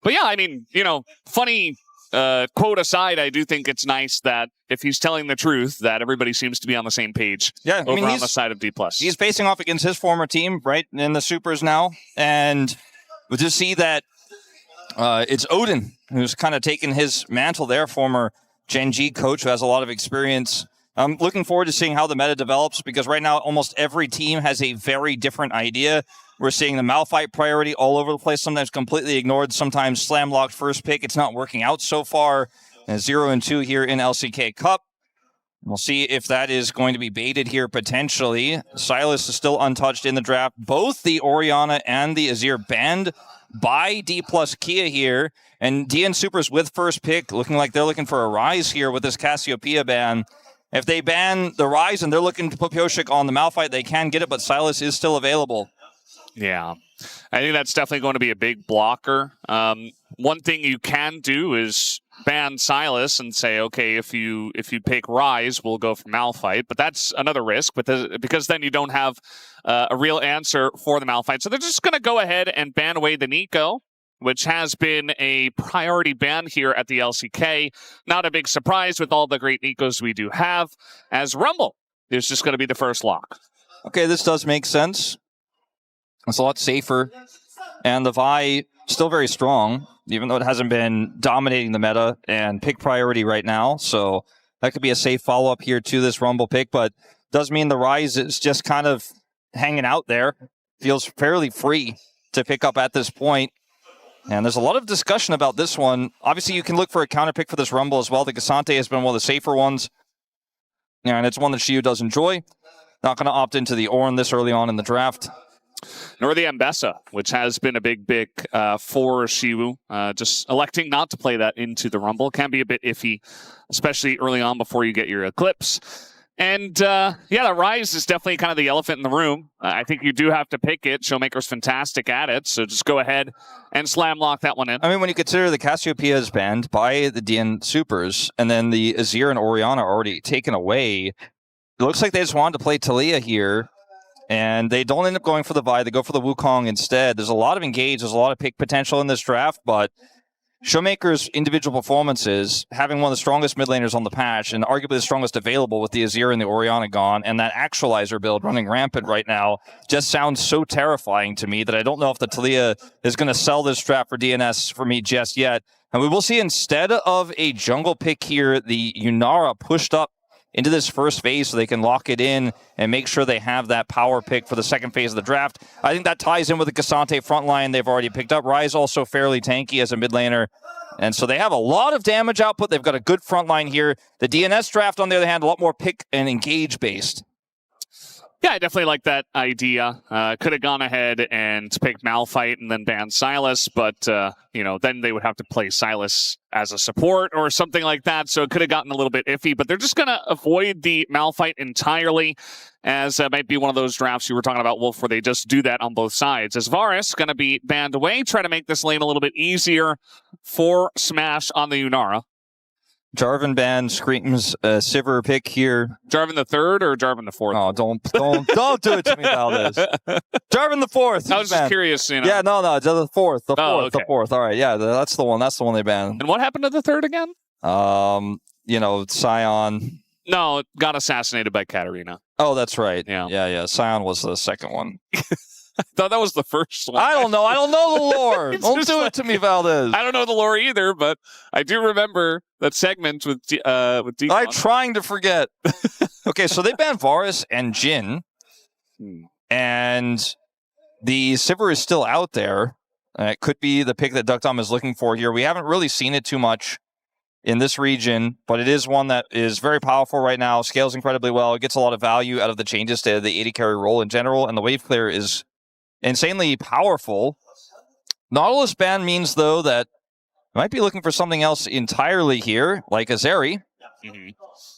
But yeah, I mean, funny quote aside, I do think it's nice that if he's telling the truth, that everybody seems to be on the same page on the side of Dplus. He's facing off against his former team, right, in the SOOPers now. And we'll just see that it's Odin who's kind of taken his mantle there, former Gen G coach who has a lot of experience. I'm looking forward to seeing how the meta develops because right now almost every team has a very different idea. We're seeing the Malphite priority all over the place, sometimes completely ignored, sometimes slam-locked first pick. It's not working out so far. 0-2 here in LCK Cup. We'll see if that is going to be baited here potentially. Silas is still untouched in the draft. Both the Orianna and the Azir banned by Dplus Kia here. And DN SOOPers with first pick, looking like they're looking for a Rise here with this Cassiopeia ban. If they ban the Rise and they're looking to put Pioshik on the Malphite, they can get it, but Silas is still available. Yeah, I think that's definitely going to be a big blocker. One thing you can do is ban Silas and say, okay, if you pick Rise, we'll go for Malphite. But that's another risk because then you don't have a real answer for the Malphite. So they're just going to go ahead and ban away the Nico, which has been a priority ban here at the LCK. Not a big surprise with all the great Nikos we do have, as Rumble is just going to be the first lock. Okay, this does make sense. It's a lot safer. And the Vi still very strong, even though it hasn't been dominating the meta and pick priority right now. So that could be a safe follow-up here to this Rumble pick, but does mean the Rise is just kind of hanging out there. Feels fairly free to pick up at this point. And there's a lot of discussion about this one. Obviously, you can look for a counter pick for this Rumble as well. The Cassante has been one of the safer ones. And it's one that Shiu does enjoy. Not going to opt into the Ornn this early on in the draft. Nor the Ambessa, which has been a big for Shiu. Just electing not to play that into the Rumble can be a bit iffy, especially early on before you get your Eclipse. And the Rise is definitely kind of the elephant in the room. I think you do have to pick it. Showmaker's fantastic at it, so just go ahead and slam lock that one in. I mean, when you consider the Cassiopeia is banned by the DN SOOPers, and then the Azir and Orianna are already taken away, it looks like they just wanted to play Taliyah here. And they don't end up going for the Vi. They go for the Wukong instead. There's a lot of engage. There's a lot of pick potential in this draft, but Showmaker's individual performances, having one of the strongest mid laners on the patch and arguably the strongest available with the Azir and the Orianna gone, and that Actualizer build running rampant right now, just sounds so terrifying to me that I don't know if the Taliyah is going to sell this draft for DNS for me just yet. And we will see instead of a jungle pick here, the Yunara pushed up into this first phase so they can lock it in and make sure they have that power pick for the second phase of the draft. I think that ties in with the Cassante front line they've already picked up. Rise also fairly tanky as a mid laner. And so they have a lot of damage output. They've got a good front line here. The DNS draft, on the other hand, a lot more pick and engage based. Yeah, I definitely like that idea. Could have gone ahead and picked Malphite and then banned Silas, but, then they would have to play Silas as a support or something like that, so it could have gotten a little bit iffy, but they're just going to avoid the Malphite entirely, as might be one of those drafts you were talking about, Wolf, where they just do that on both sides. As Varus going to be banned away, try to make this lane a little bit easier for Smash on the Yunara. Jarvan ban screams Sivir pick here. Jarvan the third or Jarvan the fourth? Oh, don't do it to me, Valdez. Jarvan the fourth. I was just curious, Yeah, no, the fourth. Okay. The fourth. All right, yeah, that's the one. That's the one they banned. And what happened to the third again? Sion. No, it got assassinated by Katarina. Oh, that's right. Yeah. Sion was the second one. I thought that was the first one. I don't know. I don't know the lore. Don't do it to me, Valdez. I don't know the lore either, but I do remember that segment with Decon. I'm trying to forget. Okay, so they banned Varus and Jhin, and the Sivir is still out there. It could be the pick that Duckdom is looking for here. We haven't really seen it too much in this region, but it is one that is very powerful right now, scales incredibly well. It gets a lot of value out of the changes to the AD carry role in general, and the wave clear is insanely powerful. Nautilus ban means, though, that I might be looking for something else entirely here, like a Zeri.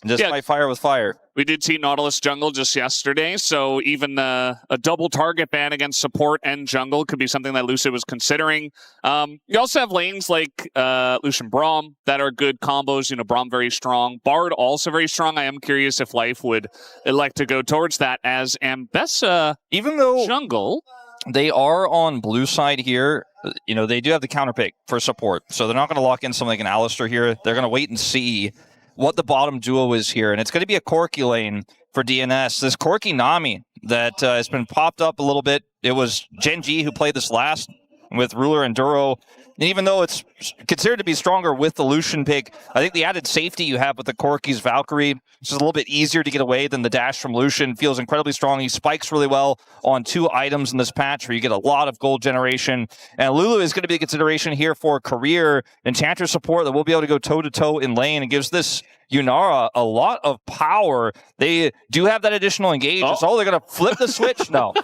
Just fight fire with fire. We did see Nautilus jungle just yesterday, so even a double target ban against support and jungle could be something that Lucid was considering. You also have lanes like Lucian Braum that are good combos. Braum very strong. Bard also very strong. I am curious if Life would elect to go towards that as Ambessa, even though jungle. They are on blue side here. they do have the counter pick for support. So they're not going to lock in something like an Alistar here. They're going to wait and see what the bottom duo is here. And it's going to be a Corki lane for DNS. This Corki Nami that has been popped up a little bit. It was Gen G who played this last with Ruler and Duro. And even though it's considered to be stronger with the Lucian pick, I think the added safety you have with the Corki's Valkyrie, which is a little bit easier to get away than the dash from Lucian, feels incredibly strong. He spikes really well on 2 items in this patch where you get a lot of gold generation. And Lulu is going to be a consideration here for career Enchantress support that will be able to go toe-to-toe in lane and gives this Yunara a lot of power. They do have that additional engage. Oh, they're going to flip the switch? No.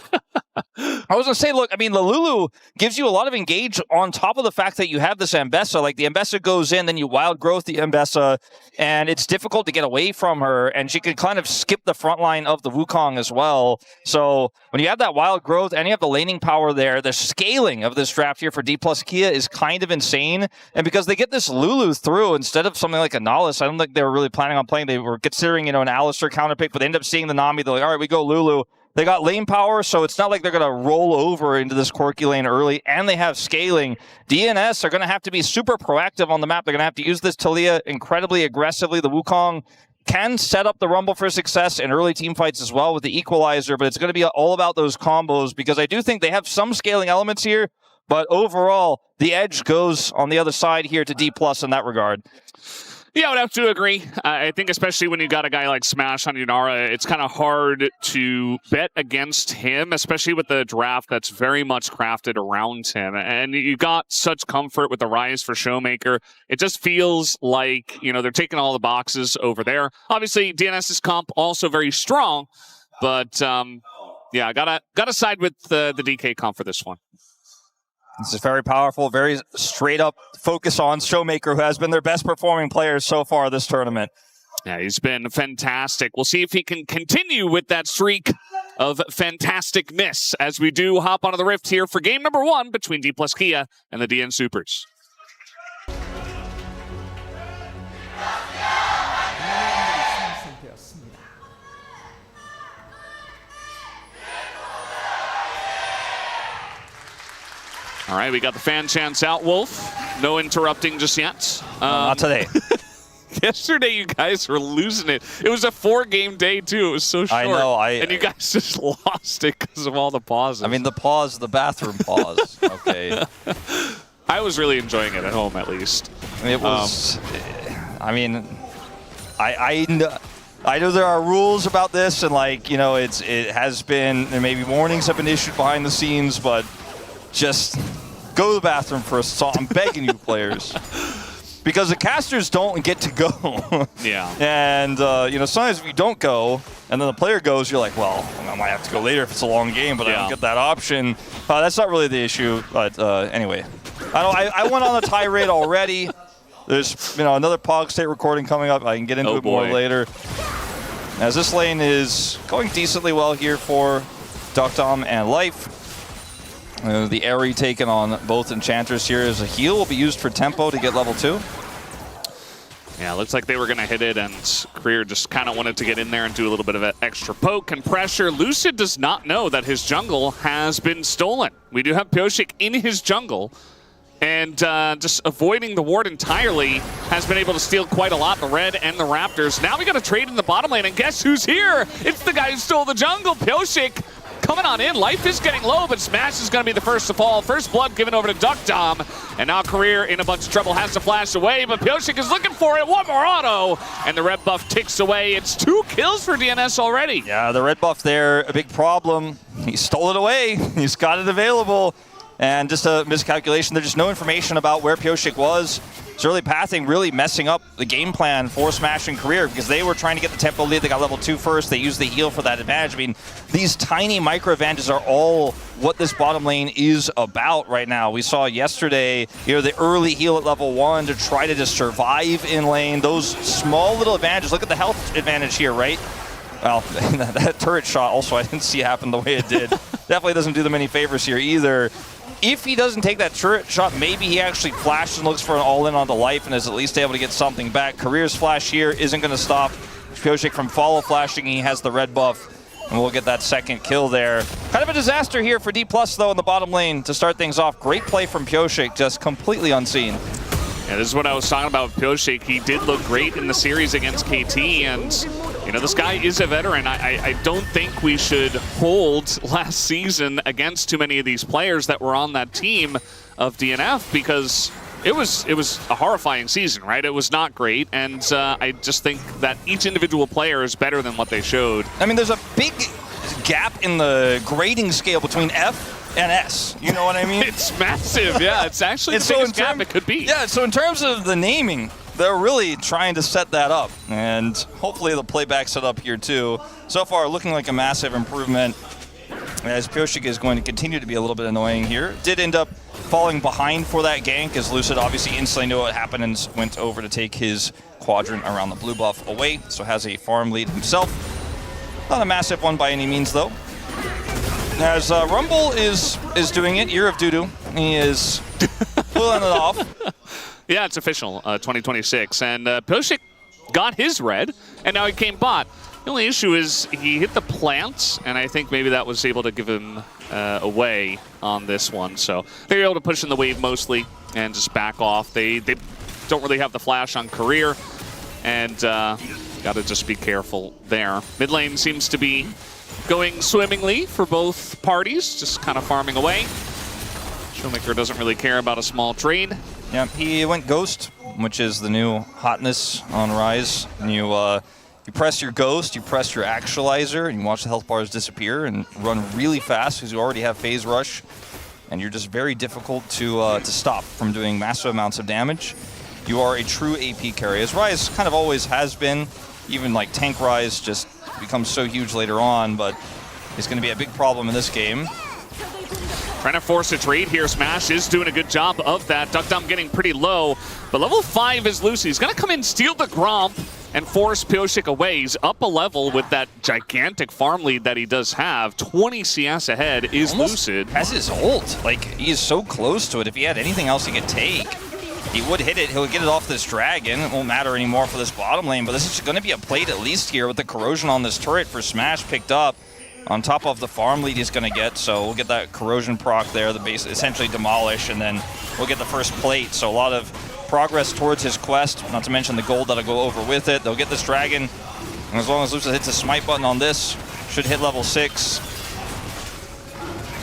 I was going to say, look, I mean, the Lulu gives you a lot of engage on top of the fact that you have this Ambessa. Like, the Ambessa goes in, then you wild growth the Ambessa, and it's difficult to get away from her, and she can kind of skip the front line of the Wukong as well. So when you have that wild growth and you have the laning power there, the scaling of this draft here for Dplus Kia is kind of insane. And because they get this Lulu through instead of something like a Nihilus, I don't think they were really planning on playing. They were considering, an Alistar counterpick, but they end up seeing the Nami. They're like, all right, we go Lulu. They got lane power, so it's not like they're going to roll over into this Corki lane early, and they have scaling. DNS are going to have to be super proactive on the map. They're going to have to use this Taliyah incredibly aggressively. The Wukong can set up the Rumble for success in early team fights as well with the Equalizer, but it's going to be all about those combos because I do think they have some scaling elements here, but overall, the edge goes on the other side here to Dplus in that regard. Yeah, I would have to agree. I think especially when you got a guy like Smash on Yunara, it's kind of hard to bet against him, especially with the draft that's very much crafted around him. And you got such comfort with the Rise for Showmaker. It just feels like, they're taking all the boxes over there. Obviously, DNS's comp also very strong, but yeah, I gotta side with the DK comp for this one. This is very powerful, very straight up focus on Showmaker, who has been their best performing player so far this tournament. Yeah, he's been fantastic. We'll see if he can continue with that streak of fantastic miss as we do hop onto the Rift here for game number 1 between Dplus Kia and the DN SOOPers. All right, we got the fan chants out, Wolf. No interrupting just yet. Not today. Yesterday, you guys were losing it. It was a 4-game day, too. It was so short. I know. And you guys just lost it because of all the pauses. I mean, the bathroom pause. Okay. I was really enjoying it at home, at least. It was, I know there are rules about this, and it has been, and maybe warnings have been issued behind the scenes, but just go to the bathroom first. So I'm begging you, players. Because the casters don't get to go. Yeah. And, sometimes if you don't go, and then the player goes, you're like, well, I might have to go later if it's a long game, but I don't get that option. That's not really the issue. But anyway, I went on a tirade already. There's another Pog State recording coming up. I can get into it more later. As this lane is going decently well here for Duckdom and Life. The Aerie taken on both Enchanters here as a heal will be used for tempo to get level 2. Yeah, looks like they were going to hit it, and Career just kind of wanted to get in there and do a little bit of an extra poke and pressure. Lucid does not know that his jungle has been stolen. We do have Pioshik in his jungle, and just avoiding the ward entirely has been able to steal quite a lot, the Red and the Raptors. Now we got to trade in the bottom lane, and guess who's here? It's the guy who stole the jungle, Pioshik. Coming on in, Life is getting low, but Smash is going to be the first to fall. First blood given over to Duckdom, and now Career in a bunch of trouble, has to flash away, but Pioshik is looking for it. One more auto, and the red buff ticks away. It's 2 kills for DNS already. Yeah, the red buff there, a big problem. He stole it away. He's got it available, and just a miscalculation. There's just no information about where Pioshik was. His early pathing really messing up the game plan for Smash and Career because they were trying to get the tempo lead. They got level 2 first. They used the heal for that advantage. I mean, these tiny micro advantages are all what this bottom lane is about right now. We saw yesterday, the early heal at level 1 to try to just survive in lane. Those small little advantages. Look at the health advantage here, right? Well, that turret shot also I didn't see happen the way it did. Definitely doesn't do them any favors here either. If he doesn't take that turret shot, maybe he actually flashes and looks for an all-in onto Life and is at least able to get something back. Career's flash here isn't going to stop Pioshik from follow flashing. He has the red buff. And we'll get that second kill there. Kind of a disaster here for Dplus, though, in the bottom lane to start things off. Great play from Pioshik, just completely unseen. Yeah, this is what I was talking about with Pioshik. He did look great in the series against KT, and you know, this guy is a veteran. I don't think we should hold last season against too many of these players that were on that team of DNF, because it was a horrifying season, right? It was not great, and I just think that each individual player is better than what they showed. I mean, there's a big gap in the grading scale between F and S. You know what I mean? It's massive, yeah. It's actually the biggest gap it could be. Yeah, so in terms of the naming, they're really trying to set that up, and hopefully the playback set up here too. So far, looking like a massive improvement, as Pioshik is going to continue to be a little bit annoying here. Did end up falling behind for that gank, as Lucid obviously instantly knew what happened and went over to take his quadrant around the blue buff away, so has a farm lead himself. Not a massive one by any means, though. As Rumble is doing it, Year of Doo-Doo. He is pulling it off. Yeah, it's official, 2026. And Pioshik got his red, and now he came bot. The only issue is he hit the plants, and I think maybe that was able to give him away on this one. So they were able to push in the wave mostly and just back off. They don't really have the flash on career, and got to just be careful there. Mid lane seems to be going swimmingly for both parties, just kind of farming away. Showmaker doesn't really care about a small trade. Yeah, he went Ghost, which is the new hotness on Rise. And you press your Ghost, you press your Actualizer, and you watch the health bars disappear and run really fast because you already have Phase Rush. And you're just very difficult to stop from doing massive amounts of damage. You are a true AP carry, as Rise kind of always has been. Even like Tank Rise just becomes so huge later on, but it's going to be a big problem in this game. Trying to force a trade here. Smash is doing a good job of that. Duckdom getting pretty low, but level 5 is Lucy. He's going to come in, steal the Gromp, and force Pioshik away. He's up a level with that gigantic farm lead that he does have. 20 CS ahead is Lucid. Has his ult. Like, he is so close to it. If he had anything else he could take, he would hit it. He'll get it off this dragon. It won't matter anymore for this bottom lane, but this is going to be a plate at least here with the corrosion on this turret for Smash picked up on top of the farm lead he's going to get. So we'll get that corrosion proc there, the base essentially demolish, and then we'll get the first plate. So a lot of progress towards his quest, not to mention the gold that'll go over with it. They'll get this dragon, and as long as Lucid hits a smite button on this, should hit level 6.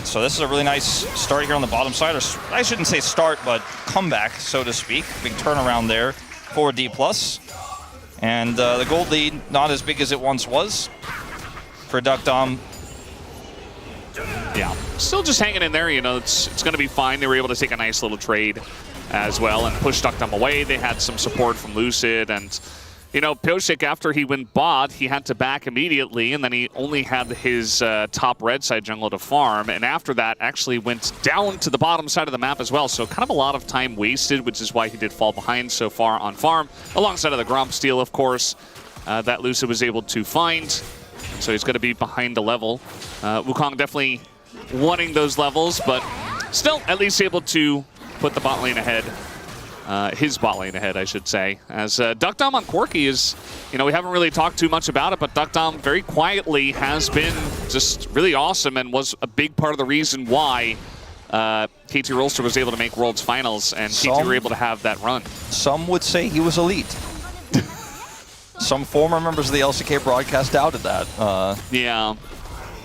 So this is a really nice start here on the bottom side, or I shouldn't say start, but comeback, so to speak. Big turnaround there for Dplus. And the gold lead, not as big as it once was for Duckdom. Yeah, still just hanging in there. You know, it's going to be fine. They were able to take a nice little trade as well and push Duckdom away. They had some support from Lucid, and you know, Pioshik, after he went bot, he had to back immediately, and then he only had his top red side jungle to farm, and after that actually went down to the bottom side of the map as well, so kind of a lot of time wasted, which is why he did fall behind so far on farm, alongside of the Gromp steal, of course, that Lucid was able to find, so he's going to be behind the level. Wukong definitely wanting those levels, but still at least able to put the bot lane ahead. His bot lane ahead, I should say. As Duckdom on Corki is, you know, we haven't really talked too much about it, but Duckdom very quietly has been just really awesome and was a big part of the reason why KT Rolster was able to make Worlds Finals and KT were able to have that run. Some would say he was elite. Some former members of the LCK broadcast doubted that. Yeah.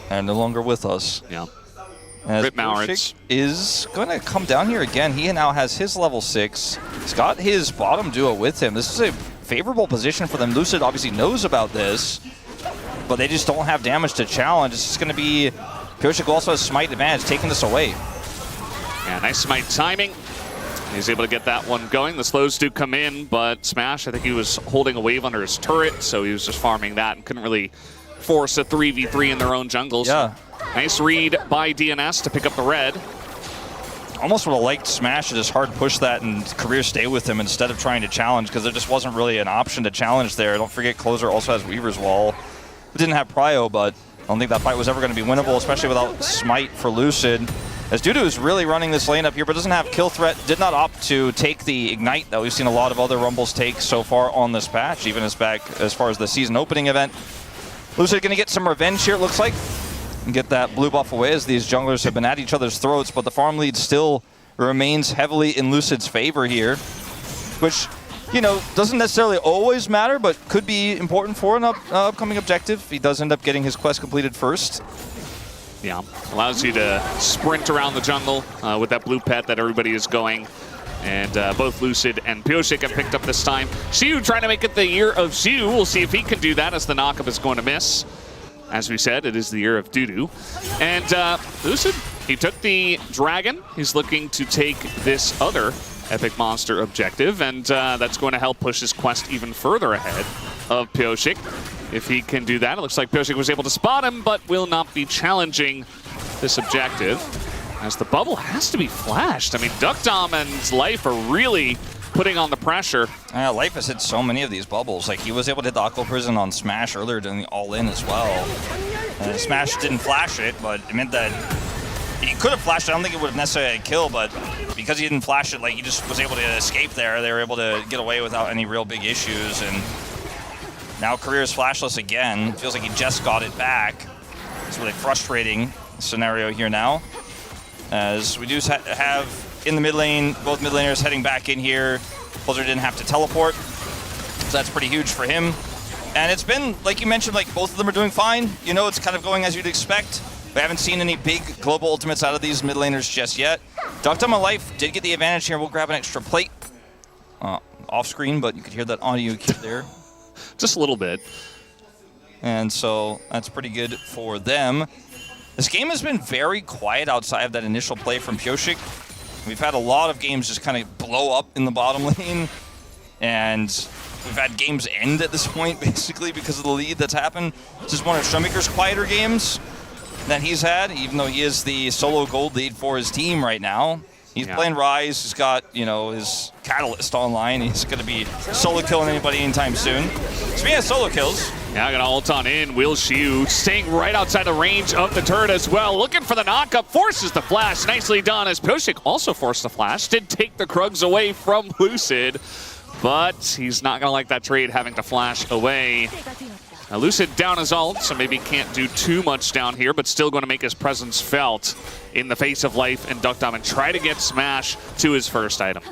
And no longer with us. Yeah. As Pioshik is going to come down here again. He now has his level 6. He's got his bottom duo with him. This is a favorable position for them. Lucid obviously knows about this, but they just don't have damage to challenge. It's just going to be Pioshik also has smite advantage, taking this away. Yeah, nice smite timing. He's able to get that one going. The slows do come in, but Smash, I think he was holding a wave under his turret, so he was just farming that and couldn't really force a 3v3 in their own jungles. Yeah. Nice read by DNS to pick up the red. Almost would have liked Smash to just hard push that and career stay with him instead of trying to challenge, because there just wasn't really an option to challenge there. Don't forget, Closer also has Weaver's Wall. It didn't have Prio, but I don't think that fight was ever going to be winnable, especially without Smite for Lucid. As Doo-Doo is really running this lane up here, but doesn't have kill threat, did not opt to take the Ignite that we've seen a lot of other Rumbles take so far on this patch, even as far as the season opening event. Lucid going to get some revenge here, it looks like. And get that blue buff away as these junglers have been at each other's throats, but the farm lead still remains heavily in Lucid's favor here, which, you know, doesn't necessarily always matter, but could be important for an upcoming objective if he does end up getting his quest completed first. Yeah, allows you to sprint around the jungle with that blue pet that everybody is going. And both Lucid and Pyosik have picked up this time. Xiu trying to make it the year of Xiu. We'll see if he can do that as the knockup is going to miss. As we said, it is the year of Dudu. And Lucid, he took the dragon. He's looking to take this other epic monster objective, and that's going to help push his quest even further ahead of Pyosik. If he can do that, it looks like Pyosik was able to spot him, but will not be challenging this objective, as the bubble has to be flashed. I mean, Duckdom and Life are really putting on the pressure. Life has hit so many of these bubbles. Like, he was able to hit the Aqua Prison on Smash earlier during the all-in as well. Smash didn't flash it, but it meant that he could have flashed it. I don't think it would have necessarily had a kill, but because he didn't flash it, like, he just was able to escape there. They were able to get away without any real big issues, and now Career is flashless again. Feels like he just got it back. It's a really frustrating scenario here now, as we do have in the mid lane, both mid laners heading back in here. Blizzard didn't have to teleport, so that's pretty huge for him. And it's been, like you mentioned, like, both of them are doing fine. You know, it's kind of going as you'd expect. We haven't seen any big global ultimates out of these mid laners just yet. Duckdom and Life did get the advantage here. We'll grab an extra plate off screen, but you could hear that audio cue there. Just a little bit. And so that's pretty good for them. This game has been very quiet outside of that initial play from Pyosik. We've had a lot of games just kind of blow up in the bottom lane, and we've had games end at this point, basically, because of the lead that's happened. This is one of Showmaker's quieter games that he's had, even though he is the solo gold lead for his team right now. He's playing Rise. He's got, you know, his Catalyst online. He's going to be solo killing anybody anytime soon. Speaking of solo kills, now gonna ult on in. Will Xiu staying right outside the range of the turret as well. Looking for the knockup, forces the flash. Nicely done, as Pyosik also forced the flash. Did take the Krugs away from Lucid, but he's not gonna like that trade having to flash away. Now Lucid down his ult, so maybe can't do too much down here, but still going to make his presence felt in the face of Life and Duckdom and try to get Smash to his first item.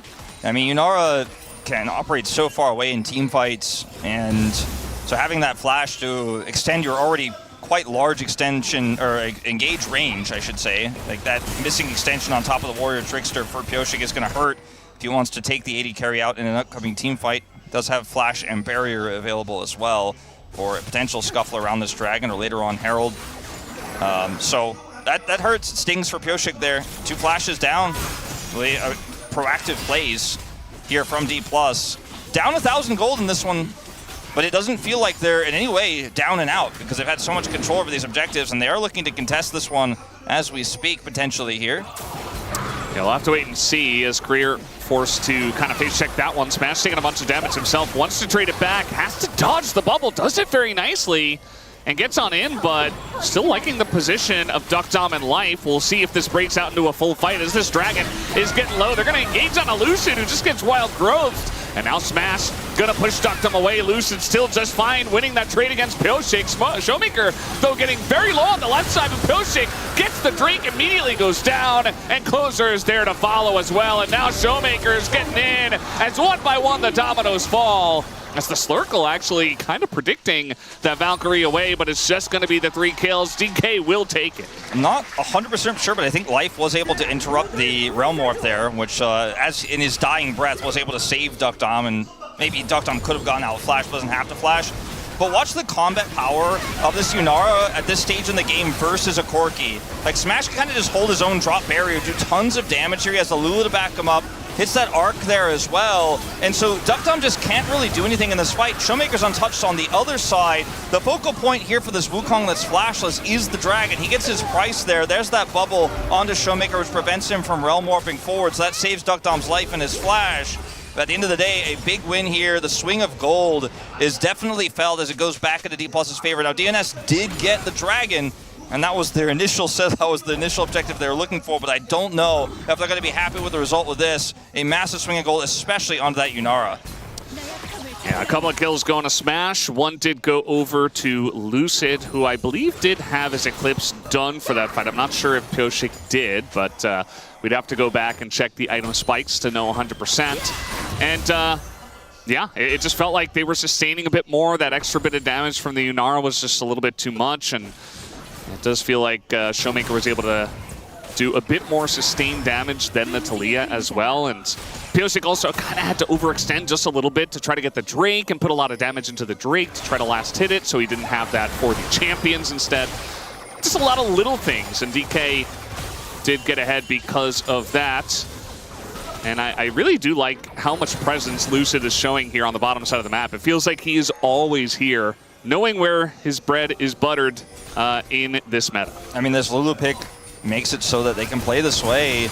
I mean, Yunara can operate so far away in team fights, and so having that flash to extend your already quite large extension, or engage range, I should say, like that missing extension on top of the Warrior Trickster for Pyosik is going to hurt if he wants to take the AD carry out in an upcoming team fight. Does have flash and barrier available as well for a potential scuffle around this dragon, or later on Herald. So that hurts. It stings for Pyosik there. 2 flashes down. Really proactive plays here from Dplus. Down 1,000 gold in this one, but it doesn't feel like they're in any way down and out, because they've had so much control over these objectives, and they are looking to contest this one as we speak, potentially here. Yeah, we'll have to wait and see, as Career forced to kind of face check that one. Smash taking a bunch of damage himself, wants to trade it back, has to dodge the bubble, does it very nicely, and gets on in, but still liking the position of Duckdom and Life. We'll see if this breaks out into a full fight, as this dragon is getting low. They're going to engage on a Lucid, who just gets wild growth. And now Smash going to push Duckdom away. Lucid still just fine, winning that trade against Pyosik. Showmaker, though, getting very low on the left side of Pyosik. Gets the drink, immediately goes down, and Closer is there to follow as well. And now Showmaker is getting in, as one by one the dominoes fall. As the Slurkle actually kind of predicting that Valkyrie away, but it's just going to be the 3 kills. DK will take it. I'm not 100% sure, but I think Life was able to interrupt the Realm Morph there, which, as in his dying breath, was able to save Duckdom, and maybe Duckdom could have gone out. Flash doesn't have to flash. But watch the combat power of this Yunara at this stage in the game versus a Corki. Like, Smash can kind of just hold his own drop barrier, do tons of damage here. He has the Lulu to back him up. Hits that arc there as well. And so Duckdom just can't really do anything in this fight. Showmaker's untouched on the other side. The focal point here for this Wukong that's flashless is the dragon. He gets his price there. There's that bubble onto Showmaker, which prevents him from realm warping forward. So that saves Duckdom's life and his flash. But at the end of the day, a big win here. The swing of gold is definitely felt as it goes back into Dplus's favor. Now, DNS did get the dragon, and that was their initial set. That was the initial objective they were looking for, but I don't know if they're going to be happy with the result with this. A massive swing of gold, especially onto that Yunara. Yeah, a couple of kills going to Smash. One did go over to Lucid, who I believe did have his Eclipse done for that fight. I'm not sure if Pioshik did, but we'd have to go back and check the item spikes to know 100%. And yeah, it just felt like they were sustaining a bit more. That extra bit of damage from the Unara was just a little bit too much, and it does feel like Showmaker was able to do a bit more sustained damage than the Taliyah as well. And Pioshik also kind of had to overextend just a little bit to try to get the Drake and put a lot of damage into the Drake to try to last hit it, so he didn't have that for the champions instead. Just a lot of little things, and DK did get ahead because of that. And I really do like how much presence Lucid is showing here on the bottom side of the map. It feels like he is always here, knowing where his bread is buttered in this meta. I mean, this Lulu pick makes it so that they can play this way,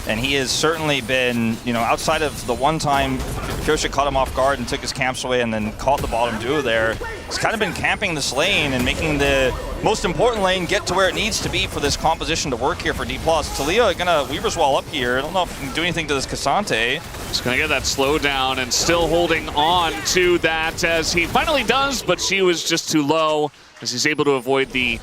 and he has certainly been, you know, outside of the one time Pioshik caught him off guard and took his camps away and then caught the bottom duo there, he's kind of been camping this lane and making the most important lane get to where it needs to be for this composition to work here for Dplus. Taliyah gonna Weaver's Wall up here. I don't know if he can do anything to this Cassante. Just gonna get that slowdown and still holding on to that as he finally does, but she was just too low as he's able to avoid the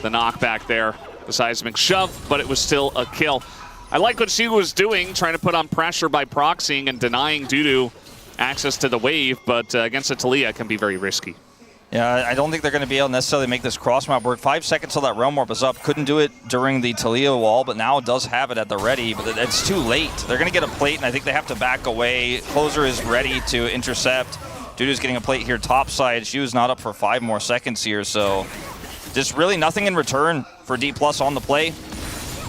knockback there. The seismic shove, but it was still a kill. I like what she was doing, trying to put on pressure by proxying and denying Dudu access to the wave, but against a Taliyah it can be very risky. Yeah, I don't think they're going to be able to necessarily make this cross map work. 5 seconds till that realm warp is up. Couldn't do it during the Taliyah wall, but now it does have it at the ready, but it's too late. They're going to get a plate, and I think they have to back away. Closer is ready to intercept. Dudu's getting a plate here topside. She was not up for 5 more seconds here, so just really nothing in return for Dplus on the play.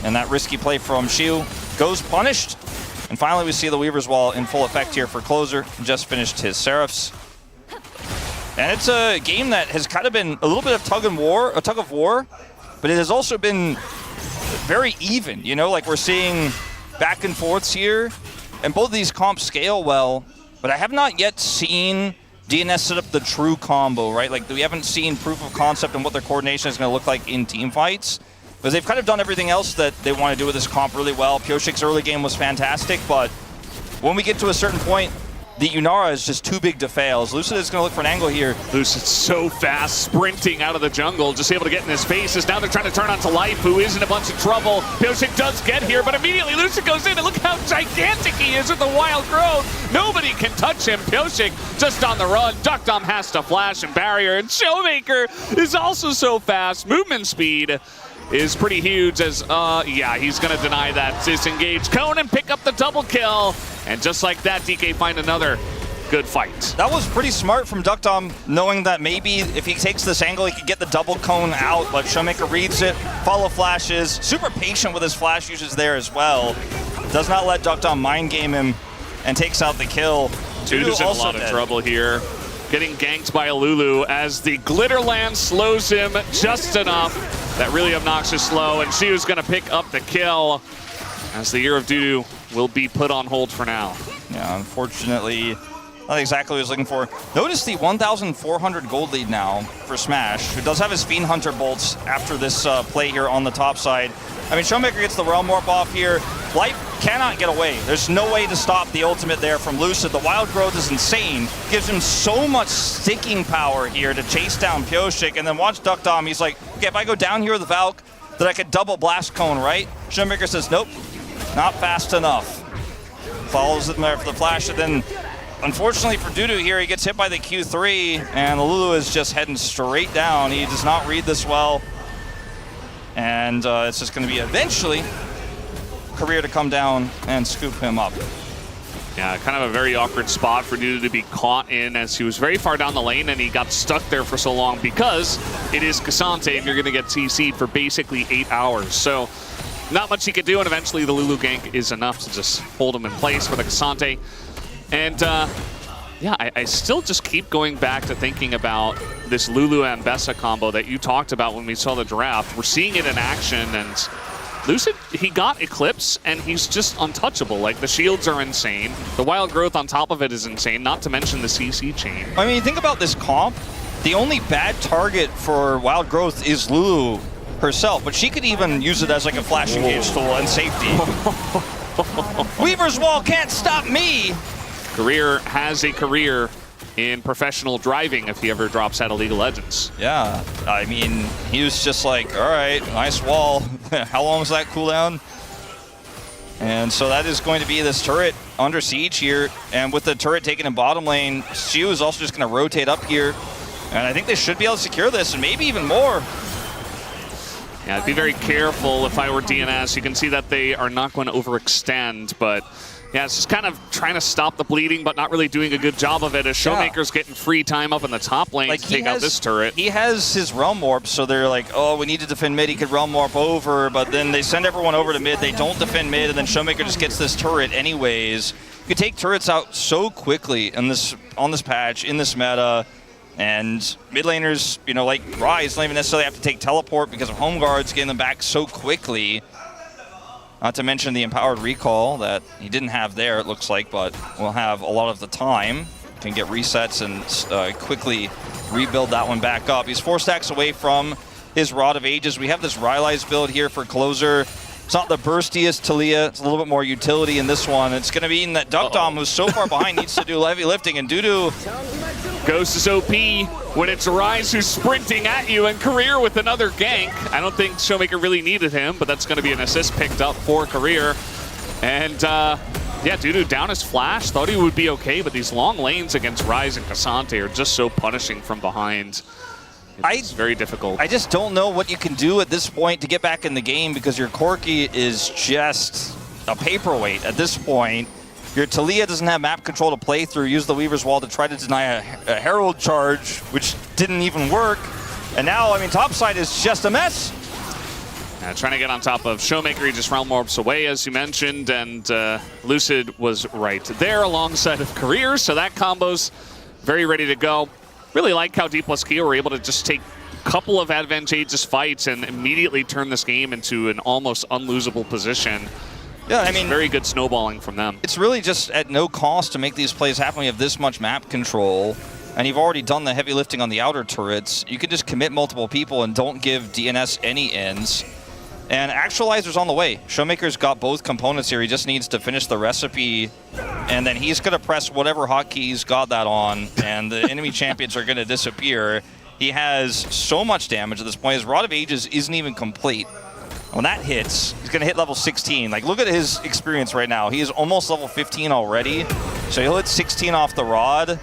And that risky play from Shiu goes punished. And finally we see the Weaver's Wall in full effect here for Closer. Just finished his Seraphs. And it's a game that has kind of been a little bit of tug of war, but it has also been very even. You know, like we're seeing back and forths here, and both of these comps scale well, but I have not yet seen DNS set up the true combo, right? Like we haven't seen proof of concept and what their coordination is going to look like in team fights. Because they've kind of done everything else that they want to do with this comp really well. Pioshik's early game was fantastic, but when we get to a certain point, the Unara is just too big to fail. As Lucid is going to look for an angle here. Lucid's so fast, sprinting out of the jungle, just able to get in his face. As now they're trying to turn onto Life, who is in a bunch of trouble. Pioshik does get here, but immediately Lucid goes in, and look how gigantic he is with the wild growth. Nobody can touch him. Pioshik just on the run. Duckdom has to flash and barrier, and Showmaker is also so fast. Movement speed is pretty huge as, yeah, he's going to deny that disengage cone and pick up the double kill. And just like that, DK find another good fight. That was pretty smart from Duckdom, knowing that maybe if he takes this angle, he could get the double cone out, but Showmaker reads it, follow flashes, super patient with his flash uses there as well. Does not let Duckdom mind game him and takes out the kill. Dudu's in a lot of trouble here. Getting ganked by a Lulu as the Glitterland slows him just enough. That really obnoxious slow, and she was going to pick up the kill as the Year of Dudu will be put on hold for now. Yeah, unfortunately, not exactly what he was looking for. Notice the 1,400 gold lead now for Smash, who does have his Fiend Hunter bolts after this play here on the top side. I mean, Showmaker gets the Realm Warp off here. Light cannot get away. There's no way to stop the ultimate there from Lucid. The Wild Growth is insane. Gives him so much sticking power here to chase down Pioshik. And then watch Duckdom. He's like, okay, if I go down here with the Valk, then I could double Blast Cone, right? Showmaker says, nope, not fast enough. Follows it there for the flash, and then unfortunately for Dudu here, he gets hit by the Q3, and Lulu is just heading straight down. He does not read this well. And it's just going to be eventually Career to come down and scoop him up. Yeah, kind of a very awkward spot for Dudu to be caught in, as he was very far down the lane and he got stuck there for so long because it is Cassante and you're going to get TC'd for basically 8 hours. So not much he could do, and eventually the Lulu gank is enough to just hold him in place for the Cassante. And yeah, I still just keep going back to thinking about this Lulu and Bessa combo that you talked about when we saw the draft. We're seeing it in action, and Lucid, he got Eclipse, and he's just untouchable. Like, the shields are insane. The Wild Growth on top of it is insane, not to mention the CC chain. I mean, think about this comp. The only bad target for Wild Growth is Lulu herself, but she could even use it as like a flash engage tool and safety. Weaver's Wall can't stop me! Career has a career in professional driving if he ever drops out of League of Legends. Yeah, I mean, he was just like, all right, nice wall. How long was that cooldown? And so that is going to be this turret under siege here. And with the turret taken in bottom lane, Shu is also just going to rotate up here. And I think they should be able to secure this, and maybe even more. Yeah, I'd be very careful if I were DNS. You can see that they are not going to overextend, but yeah, it's just kind of trying to stop the bleeding, but not really doing a good job of it, as Showmaker's getting free time up in the top lane to take out this turret. He has his Realm Warp, so they're like, oh, we need to defend mid. He could Realm Warp over, but then they send everyone over to mid. They don't defend mid, and then Showmaker just gets this turret anyways. You could take turrets out so quickly on this patch, in this meta. And mid laners, you know, like Rise, don't even necessarily have to take teleport because of home guards getting them back so quickly. Not to mention the empowered recall that he didn't have there, it looks like, but will have a lot of the time. Can get resets and quickly rebuild that one back up. He's 4 stacks away from his Rod of Ages. We have this Rylai's build here for closer. It's not the burstiest Taliyah. It's a little bit more utility in this one. It's going to mean that Duckdom, who's so far behind, needs to do heavy lifting, and Dudu Ghost is OP when it's Rise who's sprinting at you, and Career with another gank. I don't think Showmaker really needed him, but that's going to be an assist picked up for Career. And yeah, Dudu down his flash. Thought he would be okay, but these long lanes against Rise and Cassante are just so punishing from behind. It's very difficult. I just don't know what you can do at this point to get back in the game, because your Corki is just a paperweight at this point. Your Taliyah doesn't have map control to play through. Use the Weaver's Wall to try to deny a Herald charge, which didn't even work. And now, I mean, topside is just a mess. Trying to get on top of Showmaker. He just Realm Orbs away, as you mentioned, and Lucid was right there alongside of Career, so that combo's very ready to go. Really like how Dplus Kia were able to just take a couple of advantageous fights and immediately turn this game into an almost unlosable position. Yeah, I mean, very good snowballing from them. It's really just at no cost to make these plays happen. We have this much map control, and you've already done the heavy lifting on the outer turrets. You can just commit multiple people and don't give DNS any ends. And Actualizer's on the way. Showmaker's got both components here. He just needs to finish the recipe, and then he's going to press whatever hotkey he's got that on, and the enemy champions are going to disappear. He has so much damage at this point. His Rod of Ages isn't even complete. When that hits, he's going to hit level 16. Like, look at his experience right now. He is almost level 15 already. So he'll hit 16 off the Rod,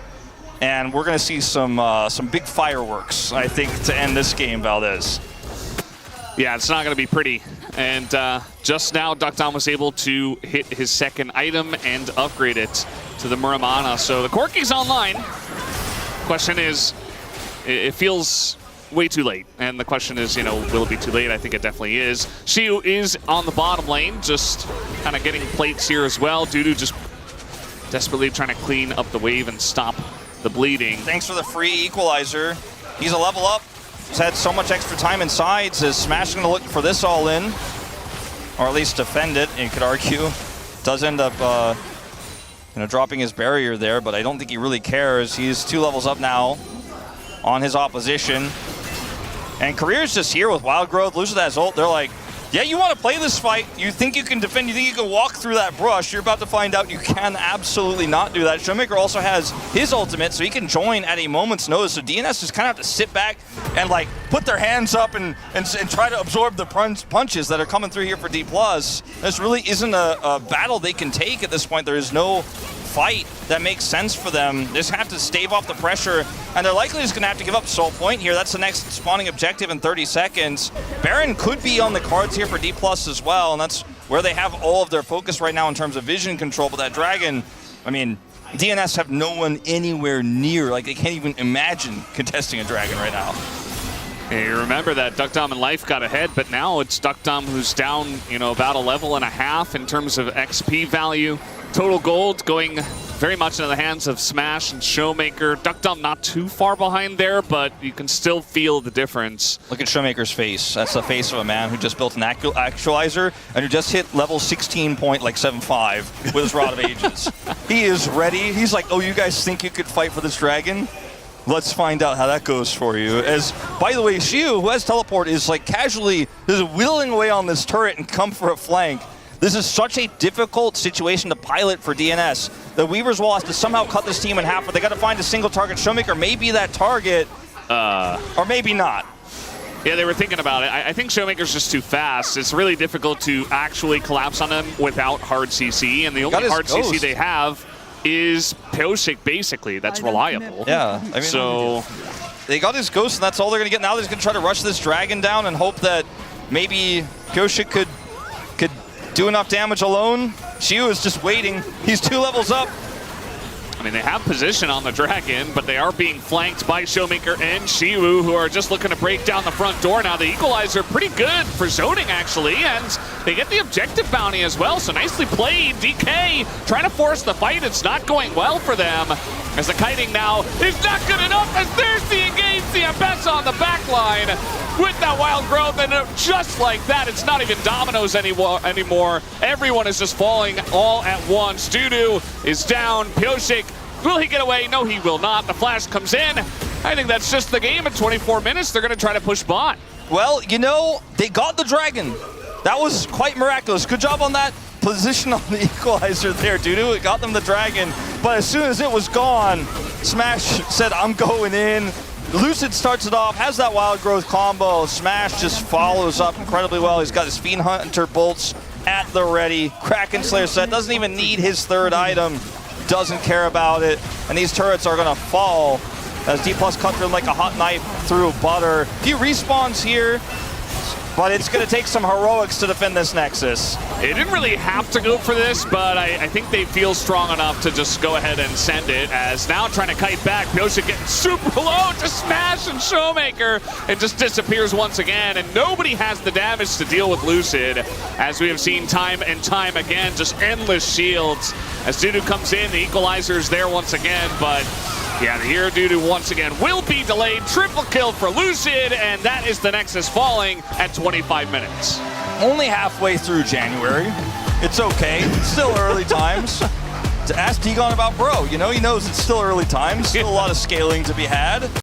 and we're going to see some big fireworks, I think, to end this game, Valdez. Yeah, it's not going to be pretty. And just now, Duckdom was able to hit his second item and upgrade it to the Muramana. So the Corki's online. Question is, it feels way too late. And the question is, you know, will it be too late? I think it definitely is. Shiu is on the bottom lane, just kind of getting plates here as well. Dudu just desperately trying to clean up the wave and stop the bleeding. Thanks for the free equalizer. He's a level up. He's had so much extra time in sides. Is Smash going to look for this all in? Or at least defend it, you could argue. Does end up dropping his barrier there, but I don't think he really cares. He's 2 levels up now on his opposition. And Career's just here with Wild Growth. Loses that ult. They're like, yeah, you want to play this fight. You think you can defend. You think you can walk through that brush. You're about to find out you can absolutely not do that. Showmaker also has his ultimate, so he can join at a moment's notice. So DNS just kind of have to sit back and like put their hands up and try to absorb the punches that are coming through here for Dplus. This really isn't a battle they can take at this point. There is no fight that makes sense for them. They just have to stave off the pressure, and they're likely just going to have to give up Soul Point here. That's the next spawning objective in 30 seconds. Baron could be on the cards here for Dplus as well, and that's where they have all of their focus right now in terms of vision control. But that Dragon, I mean, DNS have no one anywhere near. Like, they can't even imagine contesting a Dragon right now. Hey, remember that Duckdom and Life got ahead, but now it's Duckdom who's down, you know, about 1.5 levels in terms of XP value. Total gold going very much into the hands of Smash and Showmaker. Duckdom not too far behind there, but you can still feel the difference. Look at Showmaker's face. That's the face of a man who just built an actualizer and who just hit level 16.75 with his Rod of Ages. He is ready. He's like, oh, you guys think you could fight for this dragon? Let's find out how that goes for you. As, by the way, Shiu, who has teleport, is like casually just whittling away on this turret and come for a flank. This is such a difficult situation to pilot for DNS. The Weaver's Wall has to somehow cut this team in half, but they got to find a single target. Showmaker may be that target, or maybe not. Yeah, they were thinking about it. I think Showmaker's just too fast. It's really difficult to actually collapse on him without hard CC, and the only hard CC they have is Pyosik, basically. That's reliable. Yeah, I mean, so they got his ghost, and that's all they're going to get. Now they're going to try to rush this dragon down and hope that maybe Pyosik could do enough damage alone. Shiu is just waiting. He's 2 levels up. I mean, they have position on the dragon, but they are being flanked by Showmaker and Shiwu, who are just looking to break down the front door. Now, the equalizer pretty good for zoning, actually, and they get the objective bounty as well, so nicely played. DK trying to force the fight. It's not going well for them, as the kiting now is not good enough, as there's the engage, the Ambessa on the back line with that wild growth, and just like that, it's not even dominoes anymore. Everyone is just falling all at once. Dudu is down. Pyosik, will he get away? No, he will not. The flash comes in. I think that's just the game. At 24 minutes, they're going to try to push bot. Well, you know, they got the dragon. That was quite miraculous. Good job on that position on the equalizer there, Dudu. It got them the dragon, but as soon as it was gone, Smash said, I'm going in. Lucid starts it off, has that wild growth combo. Smash just follows up incredibly well. He's got his Fiend Hunter bolts at the ready. Kraken Slayer set, doesn't even need his 3rd item. Doesn't care about it. And these turrets are gonna fall as Dplus cut through like a hot knife through butter. He respawns here, but it's gonna take some heroics to defend this Nexus. They didn't really have to go for this, but I think they feel strong enough to just go ahead and send it, as now trying to kite back. Pyosik getting super low to Smash and Showmaker, and just disappears once again, and nobody has the damage to deal with Lucid, as we have seen time and time again, just endless shields. As Dudu comes in, the equalizer is there once again, but yeah, the hero Dudu once again will be delayed. Triple kill for Lucid, and that is the Nexus falling at 25 minutes. Only halfway through January. It's okay. It's still early times. To ask Degon about bro, you know, he knows it's still early times. Still a lot of scaling to be had.